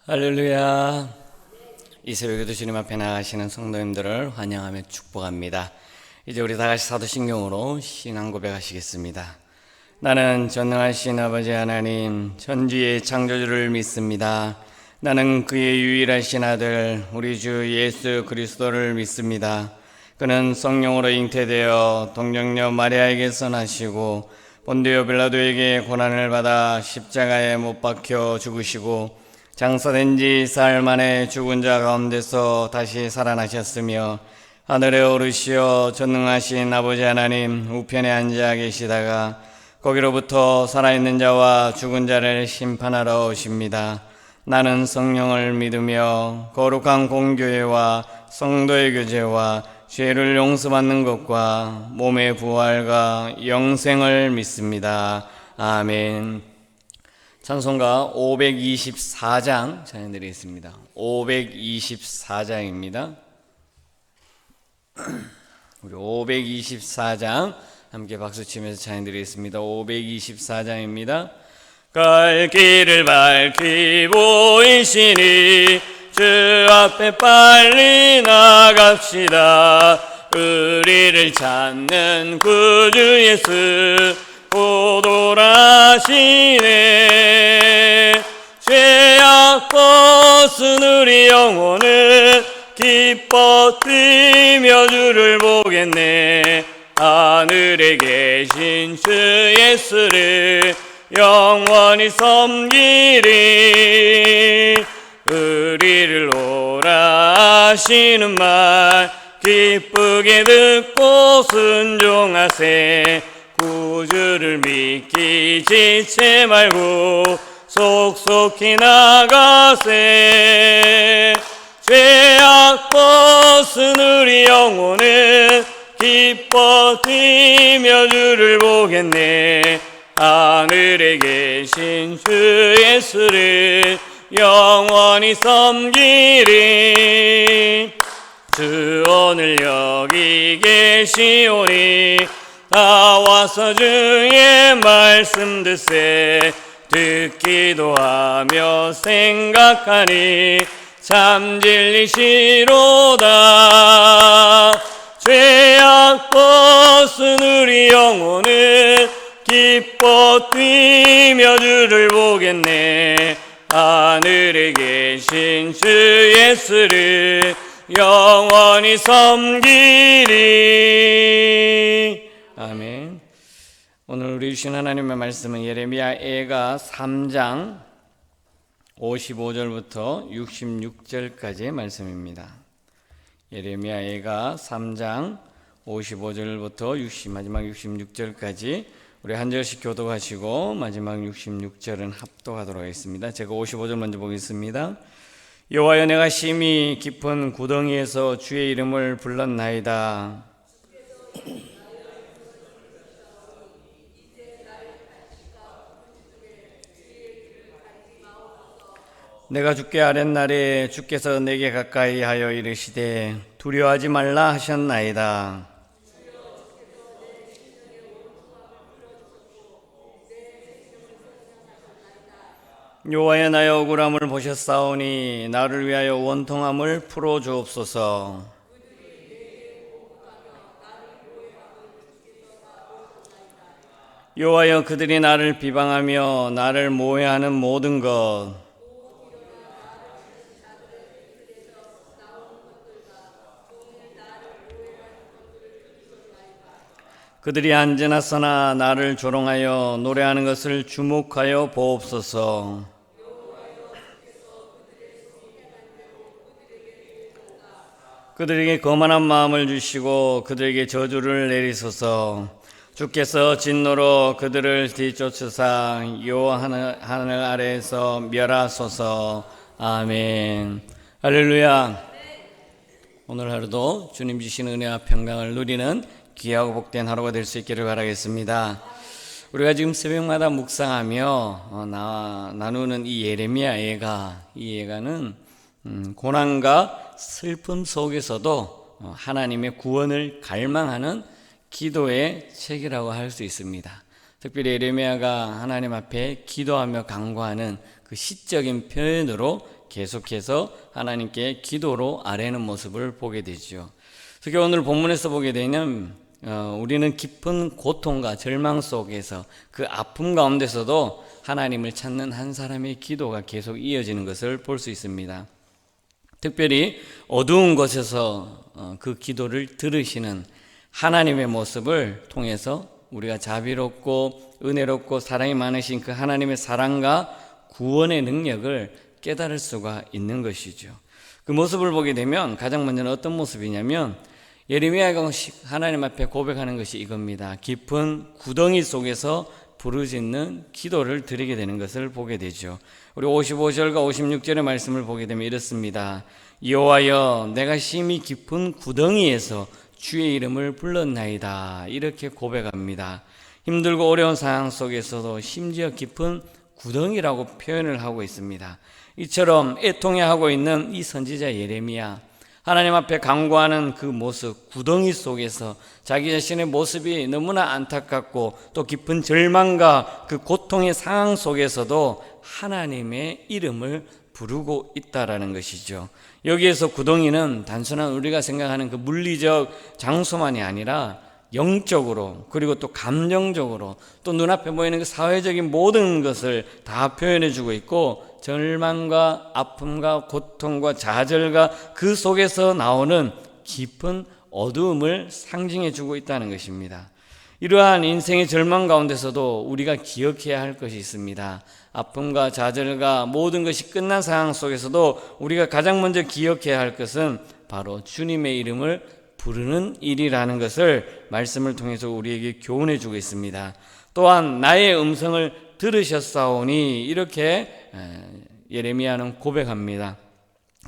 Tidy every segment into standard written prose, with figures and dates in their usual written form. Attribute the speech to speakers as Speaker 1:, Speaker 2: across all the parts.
Speaker 1: 할렐루야. 이 새벽에도 주님 앞에 나가시는 성도님들을 환영하며 축복합니다. 이제 우리 다같이 사도신경으로 신앙 고백하시겠습니다. 나는 전능하신 아버지 하나님 천지의 창조주를 믿습니다. 나는 그의 유일하신 아들 우리 주 예수 그리스도를 믿습니다. 그는 성령으로 잉태되어 동정녀 마리아에게서 나시고 본디오 빌라도에게 고난을 받아 십자가에 못 박혀 죽으시고 장사된 지 사흘 만에 죽은 자 가운데서 다시 살아나셨으며 하늘에 오르시어 전능하신 아버지 하나님 우편에 앉아 계시다가 거기로부터 살아있는 자와 죽은 자를 심판하러 오십니다. 나는 성령을 믿으며 거룩한 공교회와 성도의 교제와 죄를 용서받는 것과 몸의 부활과 영생을 믿습니다. 아멘. 찬송가 524장 찬양드리겠습니다. 524장입니다. 우리 524장 함께 박수치면서 찬양드리겠습니다. 524장입니다. 갈 길을 밝히 보이시니 주 앞에 빨리 나갑시다. 우리를 찾는 구주 예수 곧 오라시네. 죄악 벗은 우리 영혼은 기뻐 뛰며 주를 보겠네. 하늘에 계신 주 예수를 영원히 섬기리. 우리를 오라 하시는 말 기쁘게 듣고 순종하세. 구주를 믿기 지체 말고 속속히 나가세. 죄악 벗은 우리 영혼은 기뻐 뛰며 주를 보겠네. 하늘에 계신 주 예수를 영원히 섬기리. 주 오늘 여기 계시오니 나와서 주의 말씀 듣세. 듣기도 하며 생각하니 참 진리시로다. 죄악 벗은 우리 영혼은 기뻐 뛰며 주를 보겠네. 하늘에 계신 주 예수를 영원히 섬기리. 아멘. 오늘 우리 주신 하나님의 말씀은 예레미야 애가 3장 55절부터 66절까지의 말씀입니다. 예레미야 애가 3장 55절부터 마지막 66절까지 우리 한 절씩 교독하시고 마지막 66절은 합독하도록 하겠습니다. 제가 55절 먼저 보겠습니다. 여호와여, 내가 심히 깊은 구덩이에서 주의 이름을 불렀나이다. 내가 주께 아랫날에 주께서 내게 가까이 하여 이르시되 두려워하지 말라 하셨나이다. 여호와여, 나의 억울함을 보셨사오니 나를 위하여 원통함을 풀어 주옵소서. 여호와여, 그들이 나를 비방하며 나를 모해하는 모든 것 그들이 앉아나서나 나를 조롱하여 노래하는 것을 주목하여 보옵소서. 그들에게 거만한 마음을 주시고 그들에게 저주를 내리소서. 주께서 진노로 그들을 뒤쫓으사 여호와 하늘 아래에서 멸하소서. 아멘. 할렐루야. 오늘 하루도 주님 주신 은혜와 평강을 누리는 귀하고 복된 하루가 될 수 있기를 바라겠습니다. 우리가 지금 새벽마다 묵상하며 나누는 이 예레미야 예가, 이 예가는 고난과 슬픔 속에서도 하나님의 구원을 갈망하는 기도의 책이라고 할 수 있습니다. 특별히 예레미야가 하나님 앞에 기도하며 간구하는 그 시적인 표현으로 계속해서 하나님께 기도로 아뢰는 모습을 보게 되죠. 특히 오늘 본문에서 보게 되면 우리는 깊은 고통과 절망 속에서 그 아픔 가운데서도 하나님을 찾는 한 사람의 기도가 계속 이어지는 것을 볼 수 있습니다. 특별히 어두운 곳에서 그 기도를 들으시는 하나님의 모습을 통해서 우리가 자비롭고 은혜롭고 사랑이 많으신 그 하나님의 사랑과 구원의 능력을 깨달을 수가 있는 것이죠. 그 모습을 보게 되면 가장 먼저는 어떤 모습이냐면 예레미야가 하나님 앞에 고백하는 것이 이겁니다. 깊은 구덩이 속에서 부르짖는 기도를 드리게 되는 것을 보게 되죠. 우리 55절과 56절의 말씀을 보게 되면 이렇습니다. 여호와여, 내가 심히 깊은 구덩이에서 주의 이름을 불렀나이다. 이렇게 고백합니다. 힘들고 어려운 상황 속에서도 심지어 깊은 구덩이라고 표현을 하고 있습니다. 이처럼 애통해하고 있는 이 선지자 예레미야, 하나님 앞에 간구하는 그 모습, 구덩이 속에서 자기 자신의 모습이 너무나 안타깝고 또 깊은 절망과 그 고통의 상황 속에서도 하나님의 이름을 부르고 있다라는 것이죠. 여기에서 구덩이는 단순한 우리가 생각하는 그 물리적 장소만이 아니라 영적으로, 그리고 또 감정적으로, 또 눈앞에 보이는 그 사회적인 모든 것을 다 표현해 주고 있고, 절망과 아픔과 고통과 좌절과 그 속에서 나오는 깊은 어두움을 상징해 주고 있다는 것입니다. 이러한 인생의 절망 가운데서도 우리가 기억해야 할 것이 있습니다. 아픔과 좌절과 모든 것이 끝난 상황 속에서도 우리가 가장 먼저 기억해야 할 것은 바로 주님의 이름을 부르는 일이라는 것을 말씀을 통해서 우리에게 교훈해 주고 있습니다. 또한 나의 음성을 들으셨사오니 이렇게 예레미야는 고백합니다.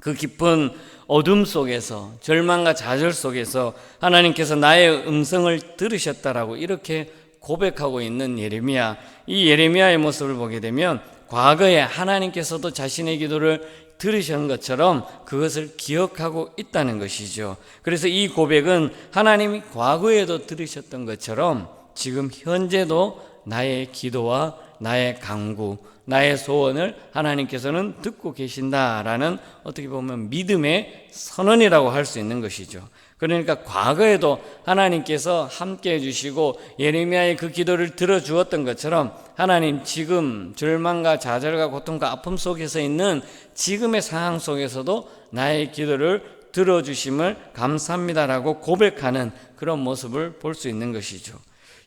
Speaker 1: 그 깊은 어둠 속에서, 절망과 좌절 속에서 하나님께서 나의 음성을 들으셨다라고 이렇게 고백하고 있는 예레미야, 이 예레미야의 모습을 보게 되면 과거에 하나님께서도 자신의 기도를 들으신 것처럼 그것을 기억하고 있다는 것이죠. 그래서 이 고백은 하나님이 과거에도 들으셨던 것처럼 지금 현재도 나의 기도와 나의 간구, 나의 소원을 하나님께서는 듣고 계신다라는 어떻게 보면 믿음의 선언이라고 할 수 있는 것이죠. 그러니까 과거에도 하나님께서 함께 해주시고 예레미야의 그 기도를 들어주었던 것처럼 하나님 지금 절망과 좌절과 고통과 아픔 속에서 있는 지금의 상황 속에서도 나의 기도를 들어주심을 감사합니다라고 고백하는 그런 모습을 볼 수 있는 것이죠.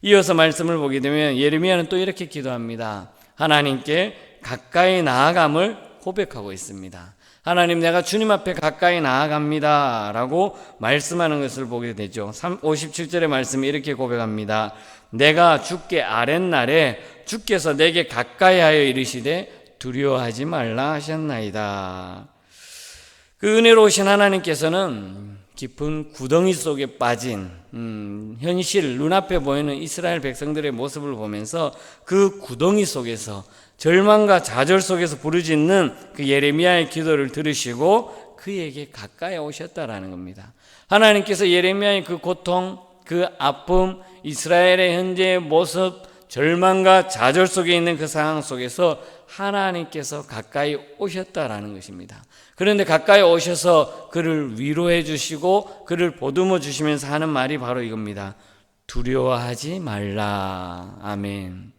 Speaker 1: 이어서 말씀을 보게 되면 예레미야는 또 이렇게 기도합니다. 하나님께 가까이 나아감을 고백하고 있습니다. 하나님, 내가 주님 앞에 가까이 나아갑니다 라고 말씀하는 것을 보게 되죠. 57절의 말씀이 이렇게 고백합니다. 내가 주께 아랫날에 주께서 내게 가까이 하여 이르시되 두려워하지 말라 하셨나이다. 그 은혜로우신 하나님께서는 깊은 구덩이 속에 빠진 현실, 눈앞에 보이는 이스라엘 백성들의 모습을 보면서 그 구덩이 속에서 절망과 좌절 속에서 부르짖는 그 예레미야의 기도를 들으시고 그에게 가까이 오셨다라는 겁니다. 하나님께서 예레미야의 그 고통, 그 아픔, 이스라엘의 현재의 모습, 절망과 좌절 속에 있는 그 상황 속에서 하나님께서 가까이 오셨다라는 것입니다. 그런데 가까이 오셔서 그를 위로해 주시고 그를 보듬어 주시면서 하는 말이 바로 이겁니다. 두려워하지 말라. 아멘.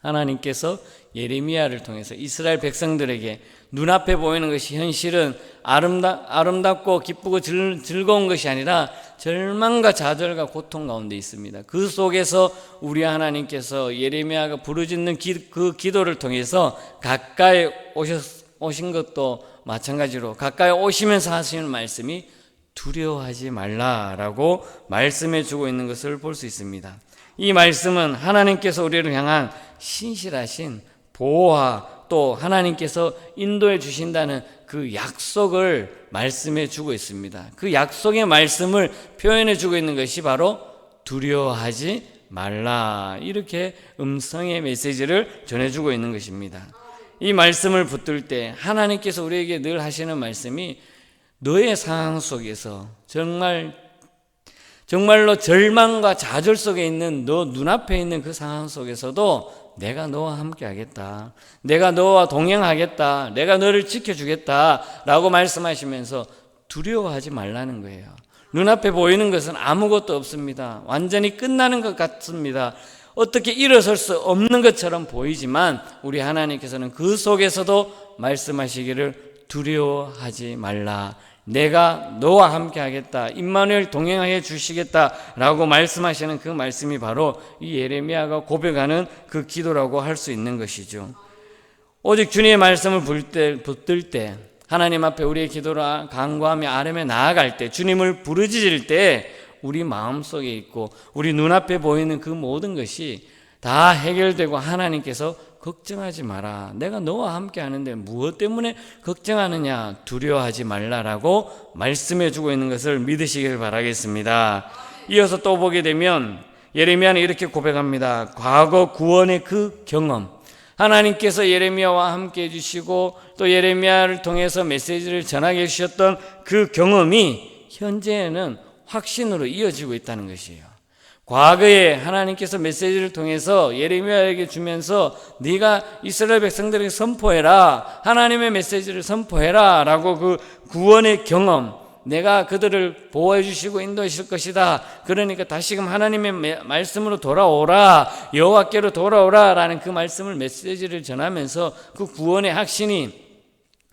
Speaker 1: 하나님께서 예레미야를 통해서 이스라엘 백성들에게 눈앞에 보이는 것이 현실은 아름답고 기쁘고 즐거운 것이 아니라 절망과 좌절과 고통 가운데 있습니다. 그 속에서 우리 하나님께서 예레미야가 부르짖는 그 기도를 통해서 가까이 오신 것도 마찬가지로 가까이 오시면서 하시는 말씀이 두려워하지 말라라고 말씀해 주고 있는 것을 볼 수 있습니다. 이 말씀은 하나님께서 우리를 향한 신실하신 보호와 또 하나님께서 인도해 주신다는 그 약속을 말씀해 주고 있습니다. 그 약속의 말씀을 표현해 주고 있는 것이 바로 두려워하지 말라, 이렇게 음성의 메시지를 전해주고 있는 것입니다. 이 말씀을 붙들 때 하나님께서 우리에게 늘 하시는 말씀이 너의 상황 속에서 정말 정말로 절망과 좌절 속에 있는 너 눈앞에 있는 그 상황 속에서도 내가 너와 함께 하겠다, 내가 너와 동행하겠다, 내가 너를 지켜주겠다 라고 말씀하시면서 두려워하지 말라는 거예요. 눈앞에 보이는 것은 아무것도 없습니다. 완전히 끝나는 것 같습니다. 어떻게 일어설 수 없는 것처럼 보이지만 우리 하나님께서는 그 속에서도 말씀하시기를 두려워하지 말라, 내가 너와 함께 하겠다, 임마누엘 동행하여 주시겠다라고 말씀하시는 그 말씀이 바로 이 예레미야가 고백하는 그 기도라고 할 수 있는 것이죠. 오직 주님의 말씀을 붙들 때, 하나님 앞에 우리의 기도를 간구하며 아뢰며 나아갈 때, 주님을 부르짖을 때 우리 마음속에 있고 우리 눈앞에 보이는 그 모든 것이 다 해결되고 하나님께서 걱정하지 마라, 내가 너와 함께 하는데 무엇 때문에 걱정하느냐, 두려워하지 말라라고 말씀해 주고 있는 것을 믿으시길 바라겠습니다. 이어서 또 보게 되면 예레미야는 이렇게 고백합니다. 과거 구원의 그 경험, 하나님께서 예레미야와 함께 해주시고 또 예레미야를 통해서 메시지를 전하게 해주셨던 그 경험이 현재는 확신으로 이어지고 있다는 것이에요. 과거에 하나님께서 메시지를 통해서 예레미야에게 주면서 네가 이스라엘 백성들에게 선포해라, 하나님의 메시지를 선포해라 라고 그 구원의 경험, 내가 그들을 보호해 주시고 인도해 주실 것이다, 그러니까 다시금 하나님의 말씀으로 돌아오라, 여호와께로 돌아오라 라는 그 말씀을, 메시지를 전하면서 그 구원의 확신이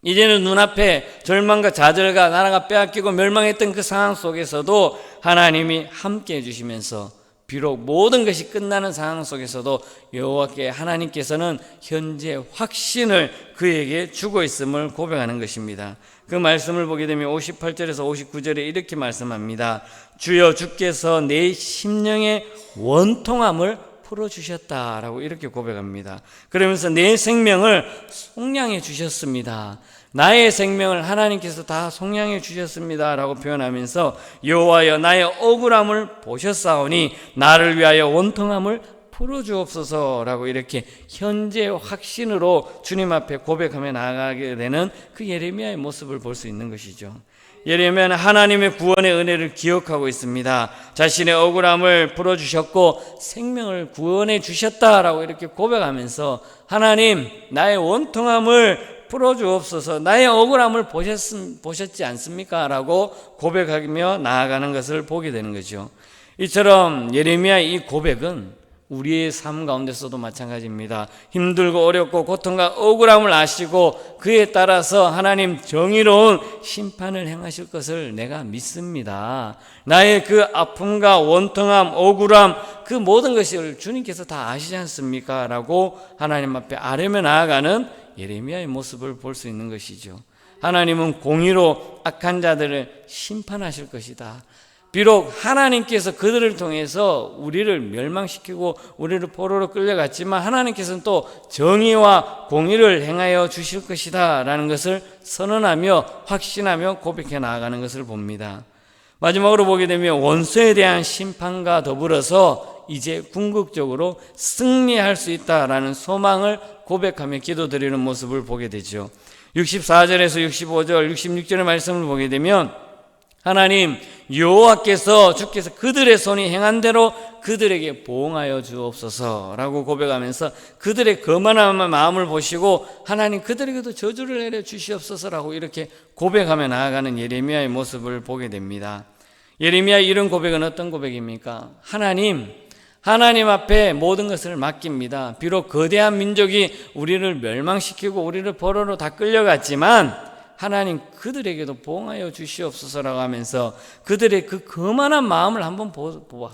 Speaker 1: 이제는 눈앞에 절망과 좌절과 나라가 빼앗기고 멸망했던 그 상황 속에서도 하나님이 함께 해주시면서 비록 모든 것이 끝나는 상황 속에서도 여호와께 하나님께서는 현재 확신을 그에게 주고 있음을 고백하는 것입니다. 그 말씀을 보게 되면 58절에서 59절에 이렇게 말씀합니다. 주여, 주께서 내 심령의 원통함을 풀어주셨다라고 이렇게 고백합니다. 그러면서 내 생명을 속량해 주셨습니다. 나의 생명을 하나님께서 다 속량해 주셨습니다 라고 표현하면서 여호와여, 나의 억울함을 보셨사오니 나를 위하여 원통함을 풀어주옵소서라고 이렇게 현재 확신으로 주님 앞에 고백하며 나아가게 되는 그 예레미야의 모습을 볼 수 있는 것이죠. 예레미야는 하나님의 구원의 은혜를 기억하고 있습니다. 자신의 억울함을 풀어주셨고 생명을 구원해 주셨다라고 이렇게 고백하면서 하나님, 나의 원통함을 풀어주옵소서, 나의 억울함을 보셨지 않습니까? 라고 고백하며 나아가는 것을 보게 되는 거죠. 이처럼 예레미야의 이 고백은 우리의 삶 가운데서도 마찬가지입니다. 힘들고 어렵고 고통과 억울함을 아시고 그에 따라서 하나님 정의로운 심판을 행하실 것을 내가 믿습니다. 나의 그 아픔과 원통함, 억울함, 그 모든 것을 주님께서 다 아시지 않습니까? 라고 하나님 앞에 아뢰며 나아가는 예레미야의 모습을 볼 수 있는 것이죠. 하나님은 공의로 악한 자들을 심판하실 것이다. 비록 하나님께서 그들을 통해서 우리를 멸망시키고 우리를 포로로 끌려갔지만 하나님께서는 또 정의와 공의를 행하여 주실 것이다 라는 것을 선언하며 확신하며 고백해 나아가는 것을 봅니다. 마지막으로 보게 되면 원수에 대한 심판과 더불어서 이제 궁극적으로 승리할 수 있다라는 소망을 고백하며 기도드리는 모습을 보게 되죠. 64절에서 65절, 66절의 말씀을 보게 되면 하나님 여호와께서, 주께서 그들의 손이 행한 대로 그들에게 보응하여 주옵소서라고 고백하면서 그들의 거만한 마음을 보시고 하나님 그들에게도 저주를 내려 주시옵소서라고 이렇게 고백하며 나아가는 예레미야의 모습을 보게 됩니다. 예레미야의 이런 고백은 어떤 고백입니까? 하나님 앞에 모든 것을 맡깁니다. 비록 거대한 민족이 우리를 멸망시키고 우리를 포로로 다 끌려갔지만 하나님 그들에게도 보응하여 주시옵소서라고 하면서 그들의 그 거만한 마음을 한번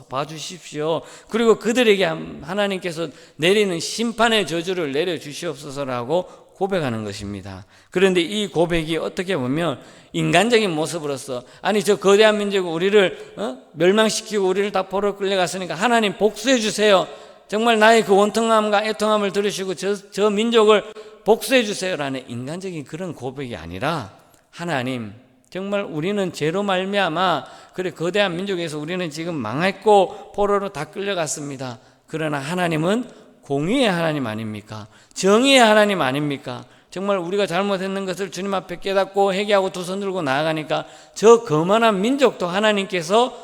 Speaker 1: 봐주십시오. 그리고 그들에게 하나님께서 내리는 심판의 저주를 내려주시옵소서라고 고백하는 것입니다. 그런데 이 고백이 어떻게 보면 인간적인 모습으로서, 아니 저 거대한 민족이 우리를 멸망시키고 우리를 다 포로로 끌려갔으니까 하나님 복수해 주세요. 정말 나의 그 원통함과 애통함을 들으시고 저 민족을 복수해 주세요라는 인간적인 그런 고백이 아니라, 하나님 정말 우리는 죄로 말미암아 그래 거대한 민족에서 우리는 지금 망했고 포로로 다 끌려갔습니다. 그러나 하나님은 공의의 하나님 아닙니까? 정의의 하나님 아닙니까? 정말 우리가 잘못했는 것을 주님 앞에 깨닫고 회개하고 두 손 들고 나아가니까 저 거만한 민족도 하나님께서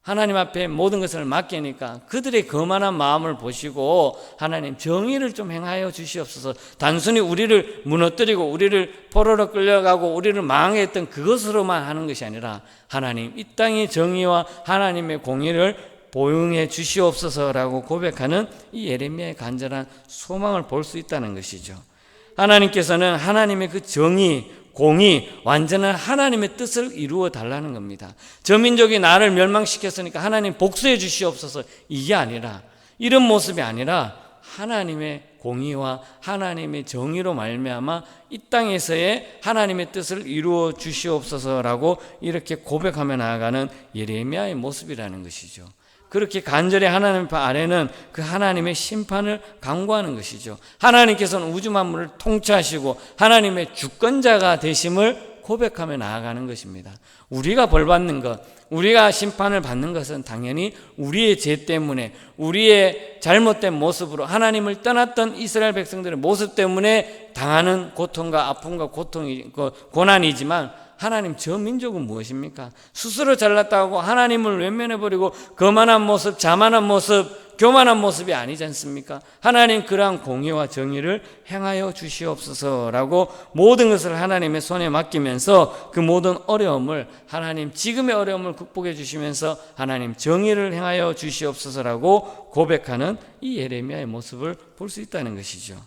Speaker 1: 하나님 앞에 모든 것을 맡기니까 그들의 거만한 마음을 보시고 하나님 정의를 좀 행하여 주시옵소서. 단순히 우리를 무너뜨리고 우리를 포로로 끌려가고 우리를 망하게 했던 그것으로만 하는 것이 아니라 하나님 이 땅의 정의와 하나님의 공의를 보응해 주시옵소서라고 고백하는 이 예레미야의 간절한 소망을 볼 수 있다는 것이죠. 하나님께서는 하나님의 그 정의, 공의, 완전한 하나님의 뜻을 이루어 달라는 겁니다. 저 민족이 나를 멸망시켰으니까 하나님 복수해 주시옵소서, 이게 아니라, 이런 모습이 아니라 하나님의 공의와 하나님의 정의로 말미암아 이 땅에서의 하나님의 뜻을 이루어 주시옵소서라고 이렇게 고백하며 나아가는 예레미야의 모습이라는 것이죠. 그렇게 간절히 하나님 아래는 그 하나님의 심판을 강구하는 것이죠. 하나님께서는 우주 만물을 통치하시고 하나님의 주권자가 되심을 고백하며 나아가는 것입니다. 우리가 벌받는 것, 우리가 심판을 받는 것은 당연히 우리의 죄 때문에, 우리의 잘못된 모습으로 하나님을 떠났던 이스라엘 백성들의 모습 때문에 당하는 고통과 아픔과 고난이지만, 하나님 저 민족은 무엇입니까? 스스로 잘났다고 하나님을 외면해버리고 거만한 모습, 자만한 모습, 교만한 모습이 아니지 않습니까? 하나님 그러한 공의와 정의를 행하여 주시옵소서라고 모든 것을 하나님의 손에 맡기면서 그 모든 어려움을 하나님 지금의 어려움을 극복해 주시면서 하나님 정의를 행하여 주시옵소서라고 고백하는 이 예레미야의 모습을 볼 수 있다는 것이죠.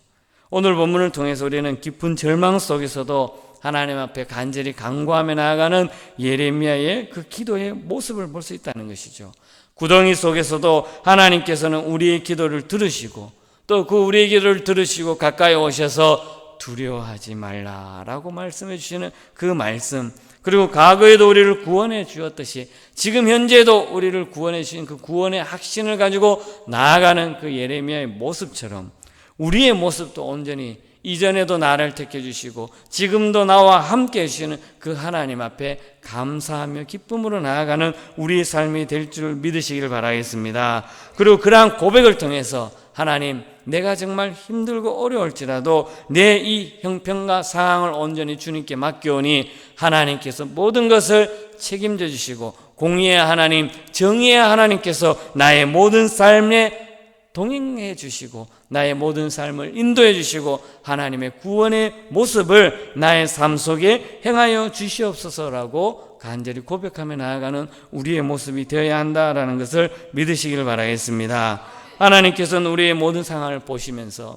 Speaker 1: 오늘 본문을 통해서 우리는 깊은 절망 속에서도 하나님 앞에 간절히 간구하며 나아가는 예레미야의 그 기도의 모습을 볼 수 있다는 것이죠. 구덩이 속에서도 하나님께서는 우리의 기도를 들으시고 또 그 우리의 기도를 들으시고 가까이 오셔서 두려워하지 말라라고 말씀해 주시는 그 말씀, 그리고 과거에도 우리를 구원해 주었듯이 지금 현재도 우리를 구원해 주신 그 구원의 확신을 가지고 나아가는 그 예레미야의 모습처럼 우리의 모습도 온전히 이전에도 나를 택해 주시고 지금도 나와 함께 해주시는 그 하나님 앞에 감사하며 기쁨으로 나아가는 우리의 삶이 될 줄 믿으시길 바라겠습니다. 그리고 그러한 고백을 통해서 하나님, 내가 정말 힘들고 어려울지라도 내 이 형편과 상황을 온전히 주님께 맡겨오니 하나님께서 모든 것을 책임져 주시고 공의의 하나님, 정의의 하나님께서 나의 모든 삶에 동행해 주시고 나의 모든 삶을 인도해 주시고 하나님의 구원의 모습을 나의 삶 속에 행하여 주시옵소서라고 간절히 고백하며 나아가는 우리의 모습이 되어야 한다라는 것을 믿으시길 바라겠습니다. 하나님께서는 우리의 모든 상황을 보시면서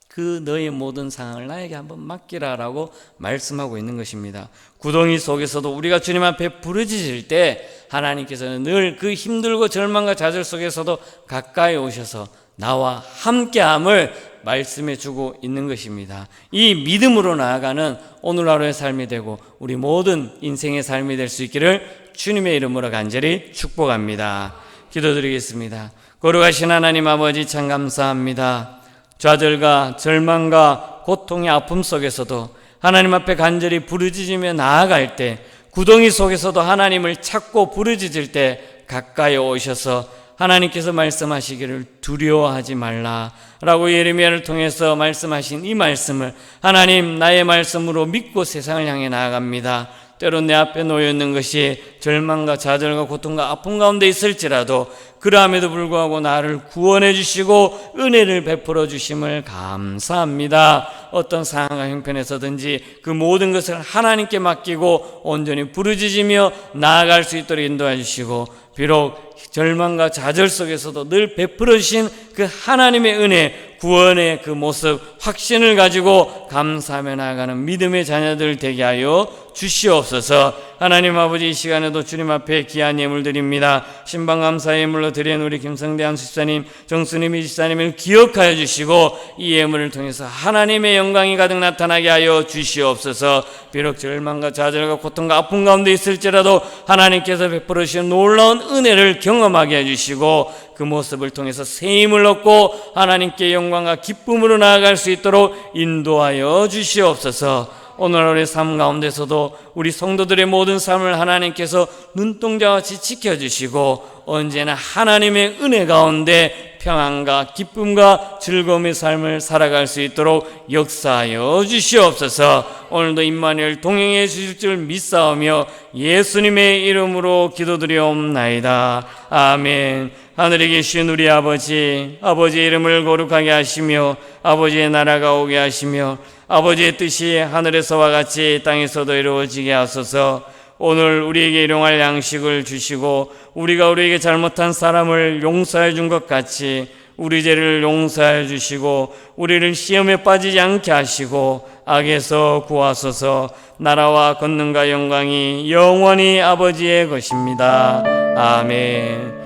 Speaker 1: 그 너의 모든 상황을 나에게 한번 맡기라라고 말씀하고 있는 것입니다. 구덩이 속에서도 우리가 주님 앞에 부르짖을 때 하나님께서는 늘 그 힘들고 절망과 좌절 속에서도 가까이 오셔서 나와 함께함을 말씀해 주고 있는 것입니다. 이 믿음으로 나아가는 오늘 하루의 삶이 되고 우리 모든 인생의 삶이 될 수 있기를 주님의 이름으로 간절히 축복합니다. 기도드리겠습니다. 거룩하신 하나님 아버지, 참 감사합니다. 좌절과 절망과 고통의 아픔 속에서도 하나님 앞에 간절히 부르짖으며 나아갈 때, 구덩이 속에서도 하나님을 찾고 부르짖을 때 가까이 오셔서 하나님께서 말씀하시기를 두려워하지 말라라고 예레미야를 통해서 말씀하신 이 말씀을 하나님, 나의 말씀으로 믿고 세상을 향해 나아갑니다. 때론 내 앞에 놓여있는 것이 절망과 좌절과 고통과 아픔 가운데 있을지라도 그러함에도 불구하고 나를 구원해 주시고 은혜를 베풀어 주심을 감사합니다. 어떤 상황과 형편에서든지 그 모든 것을 하나님께 맡기고 온전히 부르짖으며 나아갈 수 있도록 인도해 주시고, 비록 절망과 좌절 속에서도 늘 베풀어 주신 그 하나님의 은혜, 구원의 그 모습, 확신을 가지고 감사하며 나아가는 믿음의 자녀들 되게 하여 주시옵소서. 하나님 아버지, 이 시간에도 주님 앞에 귀한 예물 드립니다. 신방감사 예물로 드린 우리 김성대한 집사님, 정수님 집사님을 기억하여 주시고 이 예물을 통해서 하나님의 영광이 가득 나타나게 하여 주시옵소서. 비록 절망과 좌절과 고통과 아픔 가운데 있을지라도 하나님께서 베풀어 주신 놀라운 은혜를 경험하게 해주시고 그 모습을 통해서 새 힘을 얻고 하나님께 영광과 기쁨으로 나아갈 수 있도록 인도하여 주시옵소서. 오늘 우리 삶 가운데서도 우리 성도들의 모든 삶을 하나님께서 눈동자같이 지켜주시고 언제나 하나님의 은혜 가운데 평안과 기쁨과 즐거움의 삶을 살아갈 수 있도록 역사하여 주시옵소서. 오늘도 임마누엘 동행해 주실 줄 믿사오며 예수님의 이름으로 기도드리옵나이다. 아멘. 하늘에 계신 우리 아버지의 이름을 거룩하게 하시며 아버지의 나라가 오게 하시며 아버지의 뜻이 하늘에서와 같이 땅에서도 이루어지게 하소서. 오늘 우리에게 일용할 양식을 주시고 우리가 우리에게 잘못한 사람을 용서해 준 것 같이 우리 죄를 용서해 주시고 우리를 시험에 빠지지 않게 하시고 악에서 구하소서. 나라와 권능과 영광이 영원히 아버지의 것입니다. 아멘.